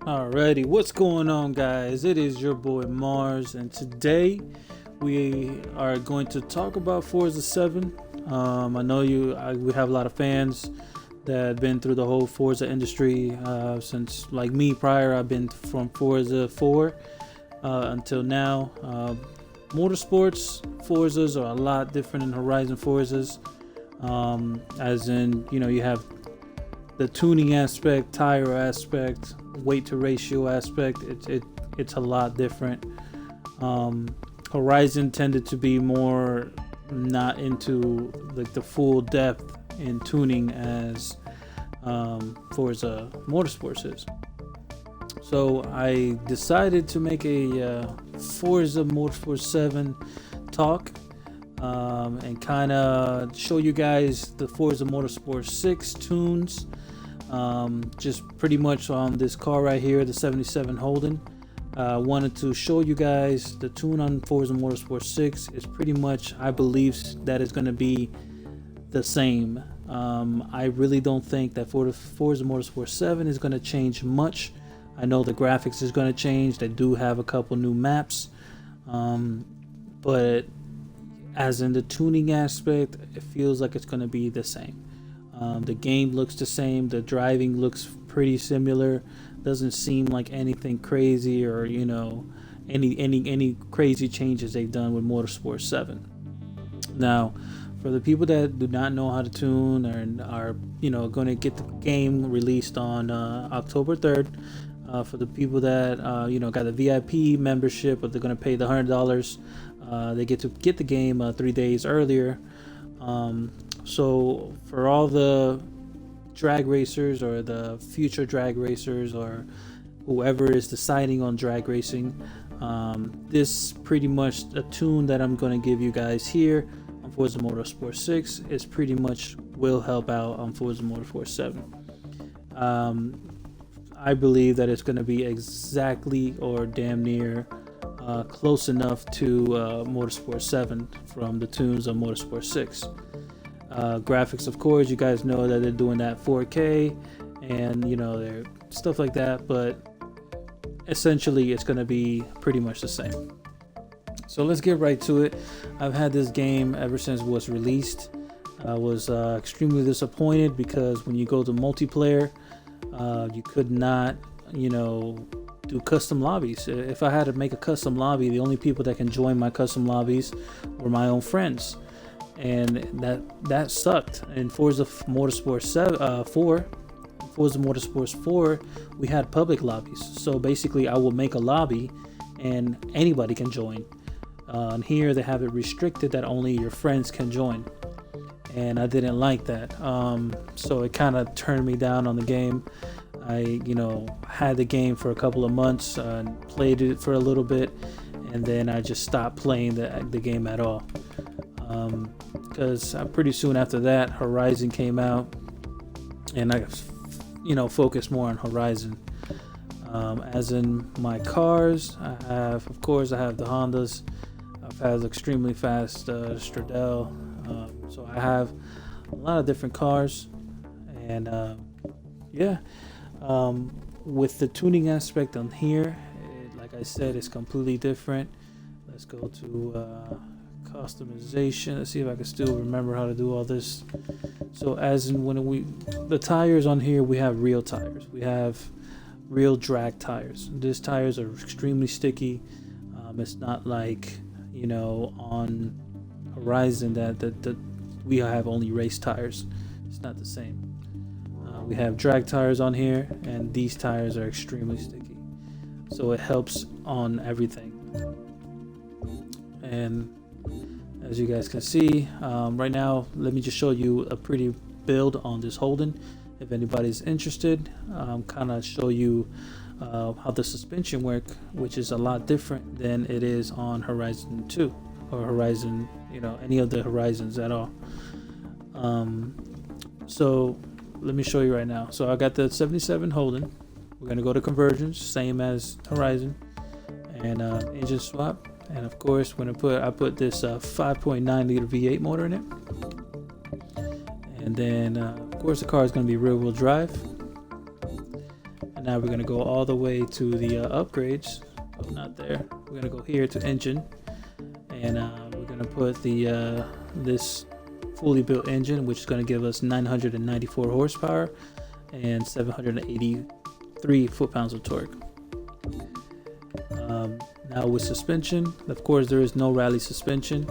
Alrighty, what's going on, guys? It is your boy Mars, and today we are going to talk about Forza 7. I know we have a lot of fans that have been through the whole Forza industry since, like me, prior. I've been from Forza 4 until now. Motorsports Forzas are a lot different than Horizon Forzas, as in, you have the tuning aspect, tire aspect, weight to ratio aspect. It's a lot different. Horizon tended to be more not into like the full depth in tuning as Forza Motorsports is. So I decided to make a Forza Motorsport 7 talk and kind of show you guys the Forza Motorsport 6 tunes. Just pretty much on this car right here, the 77 Holden. Wanted to show you guys the tune on Forza Motorsport 6 is pretty much, I believe that it's going to be the same. I really don't think that Forza Motorsport 7 is going to change much. I know the graphics is going to change. They do have a couple new maps, but as in the tuning aspect, it feels like it's going to be the same. The game looks the same. The driving looks pretty similar. Doesn't seem like anything crazy or any crazy changes they've done with Motorsport 7. Now, for the people that do not know how to tune and are going to get the game released on October 3rd, for the people that got the VIP membership, but they're going to pay the $100, they get to get the game 3 days earlier. So for all the drag racers or the future drag racers or whoever is deciding on drag racing, this pretty much a tune that I'm going to give you guys here on Forza Motorsport 6 is pretty much will help out on Forza Motorsport 7. I believe that it's going to be exactly or damn near close enough to Motorsport 7 from the tunes on Motorsport 6. Graphics, of course, you guys know that they're doing that 4K and they're stuff like that, but essentially it's going to be pretty much the same. So let's get right to it. I've had this game ever since it was released. I was extremely disappointed because when you go to multiplayer, you could not do custom lobbies. If I had to make a custom lobby, the only people that can join my custom lobbies were my own friends, and that sucked. In Forza Motorsport 4, Forza Motorsports 4, we had public lobbies. So basically, I will make a lobby, and anybody can join. And here they have it restricted that only your friends can join, and I didn't like that. So it kind of turned me down on the game. I had the game for a couple of months and played it for a little bit, and then I just stopped playing the game at all. Because pretty soon after that, Horizon came out, and I focused more on Horizon. As in my cars, I have the Hondas. I've had extremely fast Stradale, so I have a lot of different cars, and with the tuning aspect on here, like I said, it's completely different. Let's go to customization. Let's see if I can still remember how to do all this. So as in the tires on here, we have real tires. We have real drag tires. These tires are extremely sticky. It's not like on Horizon that we have only race tires. It's not the same. We have drag tires on here, and these tires are extremely sticky, so it helps on everything. And as you guys can see, right now, let me just show you a pretty build on this Holden. If anybody's interested, kind of show you how the suspension work, which is a lot different than it is on Horizon 2 or Horizon, any of the Horizons at all. So let me show you right now. So I got the 77 Holden. We're going to go to conversions, same as Horizon, and engine swap. And of course, I put this 5.9 liter V8 motor in it. And then of course the car is going to be rear wheel drive. And now we're going to go all the way to the upgrades. Oh, not there. We're going to go here to engine, and we're going to put the this fully built engine, which is going to give us 994 horsepower and 783 foot-pounds of torque. Now with suspension, of course there is no rally suspension.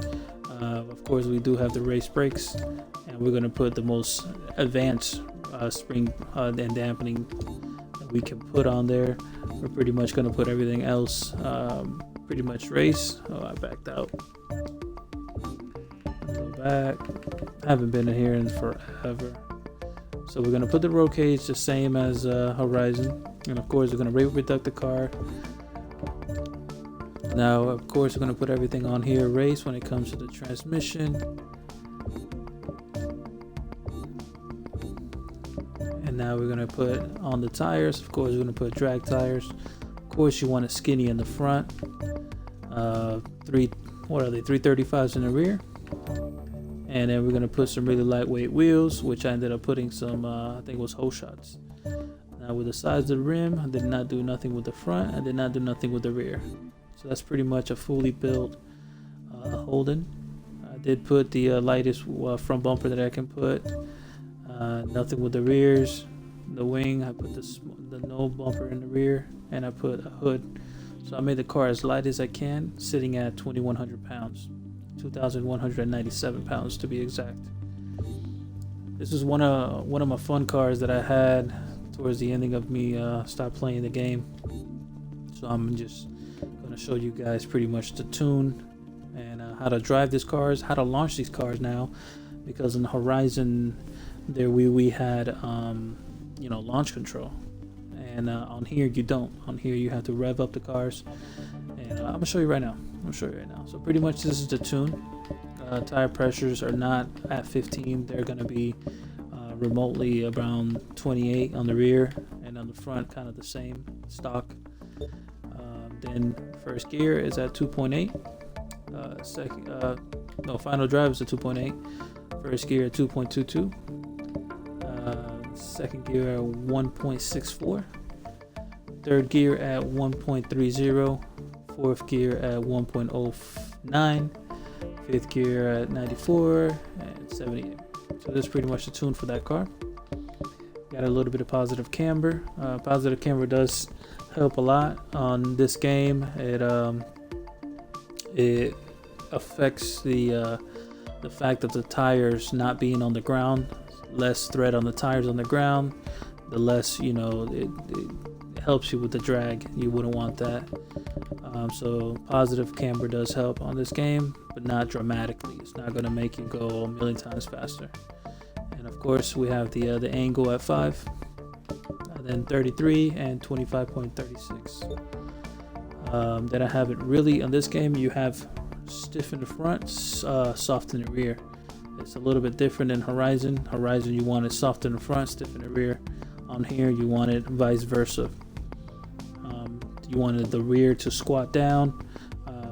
Of course we do have the race brakes, and we're going to put the most advanced spring and dampening that we can put on there. We're pretty much going to put everything else pretty much race. Oh, I backed out. Go back. I haven't been in here in forever. So we're going to put the roll cage the same as Horizon, and of course we're going to rate reduct the car. Now of course we're going to put everything on here race when it comes to the transmission. And now we're going to put on the tires. Of course we're going to put drag tires. Of course you want it skinny in the front. 335s in the rear. And then we're going to put some really lightweight wheels, which I ended up putting some I think it was hole shots. Now with the sides of the rim, I did not do nothing with the front. I did not do nothing with the rear. So that's pretty much a fully built Holden. I did put the lightest front bumper that I can put. Nothing with the rears. The wing, I put the no bumper in the rear, and I put a hood. So I made the car as light as I can, sitting at 2,100 pounds. 2,197 pounds to be exact. This is one of my fun cars that I had towards the ending of me stop playing the game. So I'm just going to show you guys pretty much the tune and how to drive these cars, how to launch these cars now, because in Horizon there we had launch control, and on here you don't. On here you have to rev up the cars, and I'm gonna show you right now. So pretty much this is the tune. Tire pressures are not at 15. They're going to be remotely around 28 on the rear, and on the front kind of the same stock. Then first gear is at 2.8. Final drive is at 2.8. First gear at 2.22. Second gear at 1.64. Third gear at 1.30. Fourth gear at 1.09, fifth gear at 94, and 78. So that's pretty much the tune for that car. Got a little bit of positive camber. Positive camber does help a lot on this game. It affects the fact of the tires not being on the ground. Less tread on the tires on the ground, the less it helps you with the drag. You wouldn't want that. So positive camber does help on this game, but not dramatically. It's not going to make you go a million times faster. And of course we have the angle at 5, and then 33 and 25.36. Then I have it really on this game. You have stiff in the front, soft in the rear. It's a little bit different than Horizon. Horizon you want it soft in the front, stiff in the rear. On here you want it vice versa. You wanted the rear to squat down.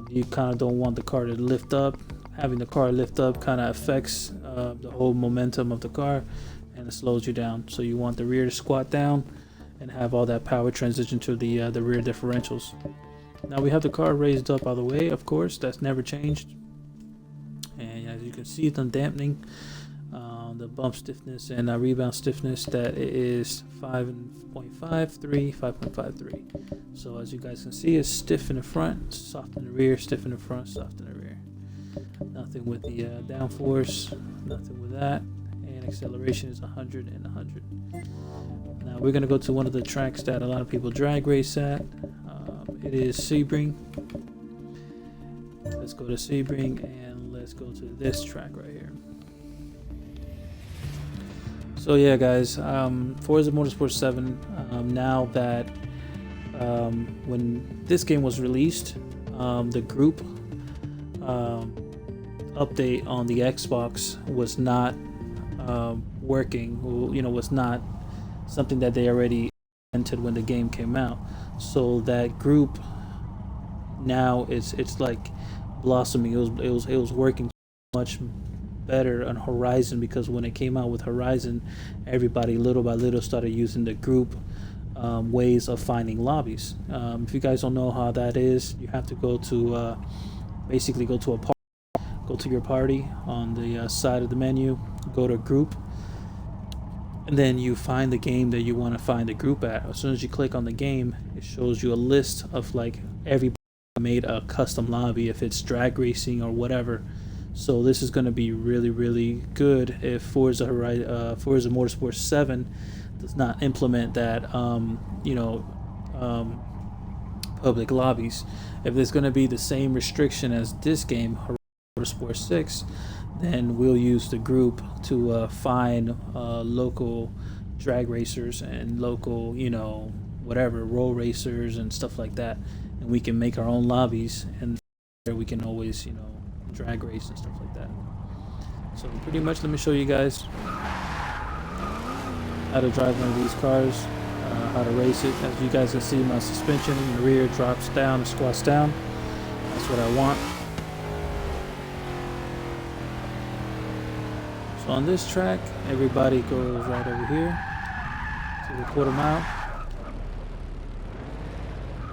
You kind of don't want the car to lift up. Having the car lift up kind of affects the whole momentum of the car, and it slows you down. So you want the rear to squat down and have all that power transition to the rear differentials. Now we have the car raised up all the way, of course. That's never changed. And as you can see, the dampening, the bump stiffness and rebound stiffness, that is 5.53, 5.53. So as you guys can see, it's stiff in the front, soft in the rear, stiff in the front, soft in the rear. Nothing with the downforce, nothing with that. And acceleration is 100 and 100. Now we're gonna go to one of the tracks that a lot of people drag race at. It is Sebring. Let's go to Sebring and let's go to this track right here. So yeah, guys, Forza Motorsport 7. Now that when this game was released, the group update on the Xbox was not working. Was not something that they already implemented when the game came out. So that group now it's like blossoming. It was working much better on Horizon, because when it came out with Horizon, everybody little by little started using the group ways of finding lobbies. If you guys don't know how that is, you have to go to basically go to a party, go to your party on the side of the menu, go to group, and then you find the game that you want to find the group at. As soon as you click on the game, it shows you a list of like everybody made a custom lobby, if it's drag racing or whatever. So this is going to be really, really good if Forza Motorsport 7 does not implement that, public lobbies. If there's going to be the same restriction as this game, Motorsport 6, then we'll use the group to find local drag racers and local, whatever, roll racers and stuff like that. And we can make our own lobbies, and there we can always, drag race and stuff like that. So pretty much, let me show you guys how to drive one of these cars, how to race it. As you guys can see, my suspension in the rear drops down and squats down. That's what I want. So on this track, everybody goes right over here to the quarter mile.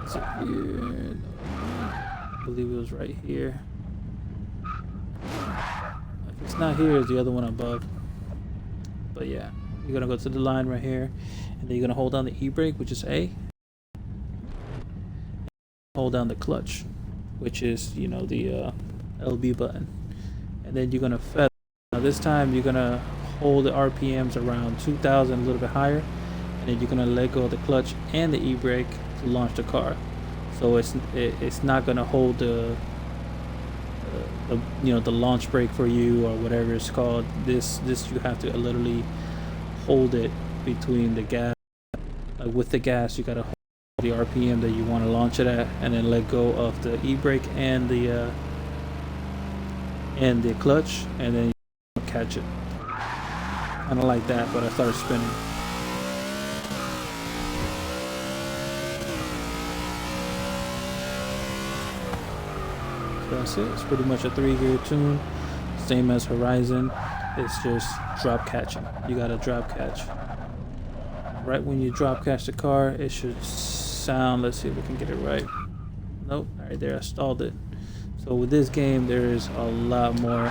Is it here? I believe it was right here. If it's not here, it's the other one above. But yeah, you're gonna go to the line right here, and then you're gonna hold down the e-brake, which is A. Hold down the clutch, which is the LB button, and then you're gonna feather. Now this time you're gonna hold the RPMs around 2,000, a little bit higher, and then you're gonna let go of the clutch and the e-brake to launch the car. So it's not gonna hold the launch brake for you or whatever it's called. This you have to literally hold it between the gas. With the gas, you gotta hold the RPM that you want to launch it at, and then let go of the e-brake and the clutch, and then you catch it. Kind of like that, but I started spinning. So that's it. It's pretty much a 3-gear tune, same as Horizon. It's just drop catching. You gotta drop catch. Right when you drop catch the car, it should sound. Let's see if we can get it right. Nope. All right, there, I stalled it. So with this game, there is a lot more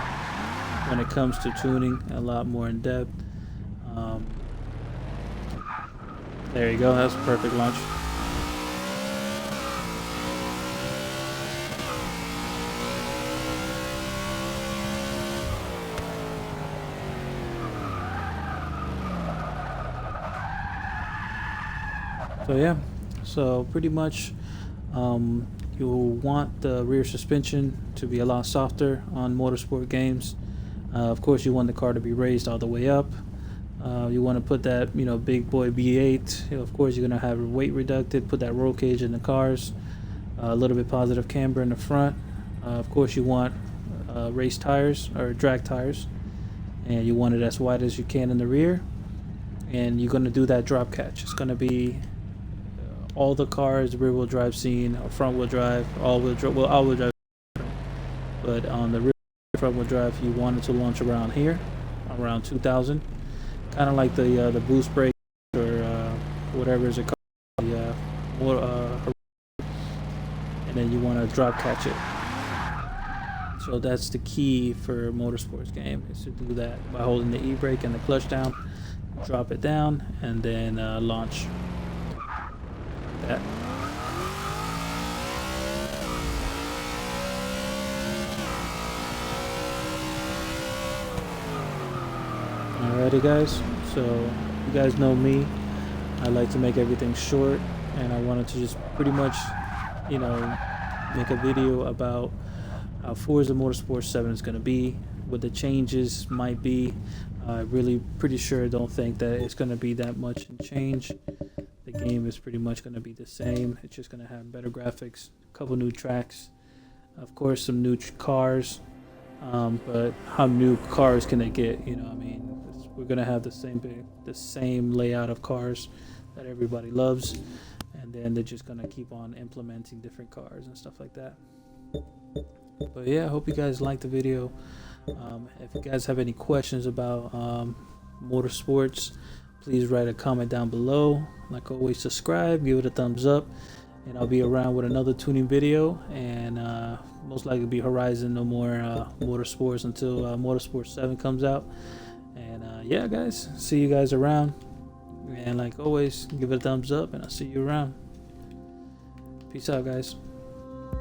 when it comes to tuning, a lot more in depth. There you go. That's a perfect launch. So yeah, so pretty much you'll want the rear suspension to be a lot softer on motorsport games. Of course, you want the car to be raised all the way up. You want to put that big boy V8. Of course, you're going to have weight reducted, put that roll cage in the cars, a little bit positive camber in the front. Of course, you want race tires or drag tires, and you want it as wide as you can in the rear. And you're going to do that drop catch. It's going to be all the cars, rear wheel drive scene, or front wheel drive, all wheel drive, well, all wheel drive. But on the rear front wheel drive, you want it to launch around here, around 2,000, kind of like the boost brake or whatever is it called, and then you want to drop catch it. So that's the key for a motorsports game, is to do that by holding the e-brake and the clutch down, drop it down, and then launch. That. Alrighty guys, so you guys know me, I like to make everything short, and I wanted to just pretty much make a video about how Forza Motorsport 7 is going to be, what the changes might be. Really pretty sure don't think that it's going to be that much in change. The game is pretty much going to be the same. It's just going to have better graphics, a couple new tracks, of course some new cars, but how new cars can they get? We're going to have the same layout of cars that everybody loves, and then they're just going to keep on implementing different cars and stuff like that. But yeah, I hope you guys liked the video. If you guys have any questions about motorsports, please write a comment down below. Like always, subscribe, give it a thumbs up, and I'll be around with another tuning video, and most likely be Horizon No More Motorsports until Motorsport 7 comes out. And yeah, guys, see you guys around, and like always, give it a thumbs up, and I'll see you around. Peace out, guys.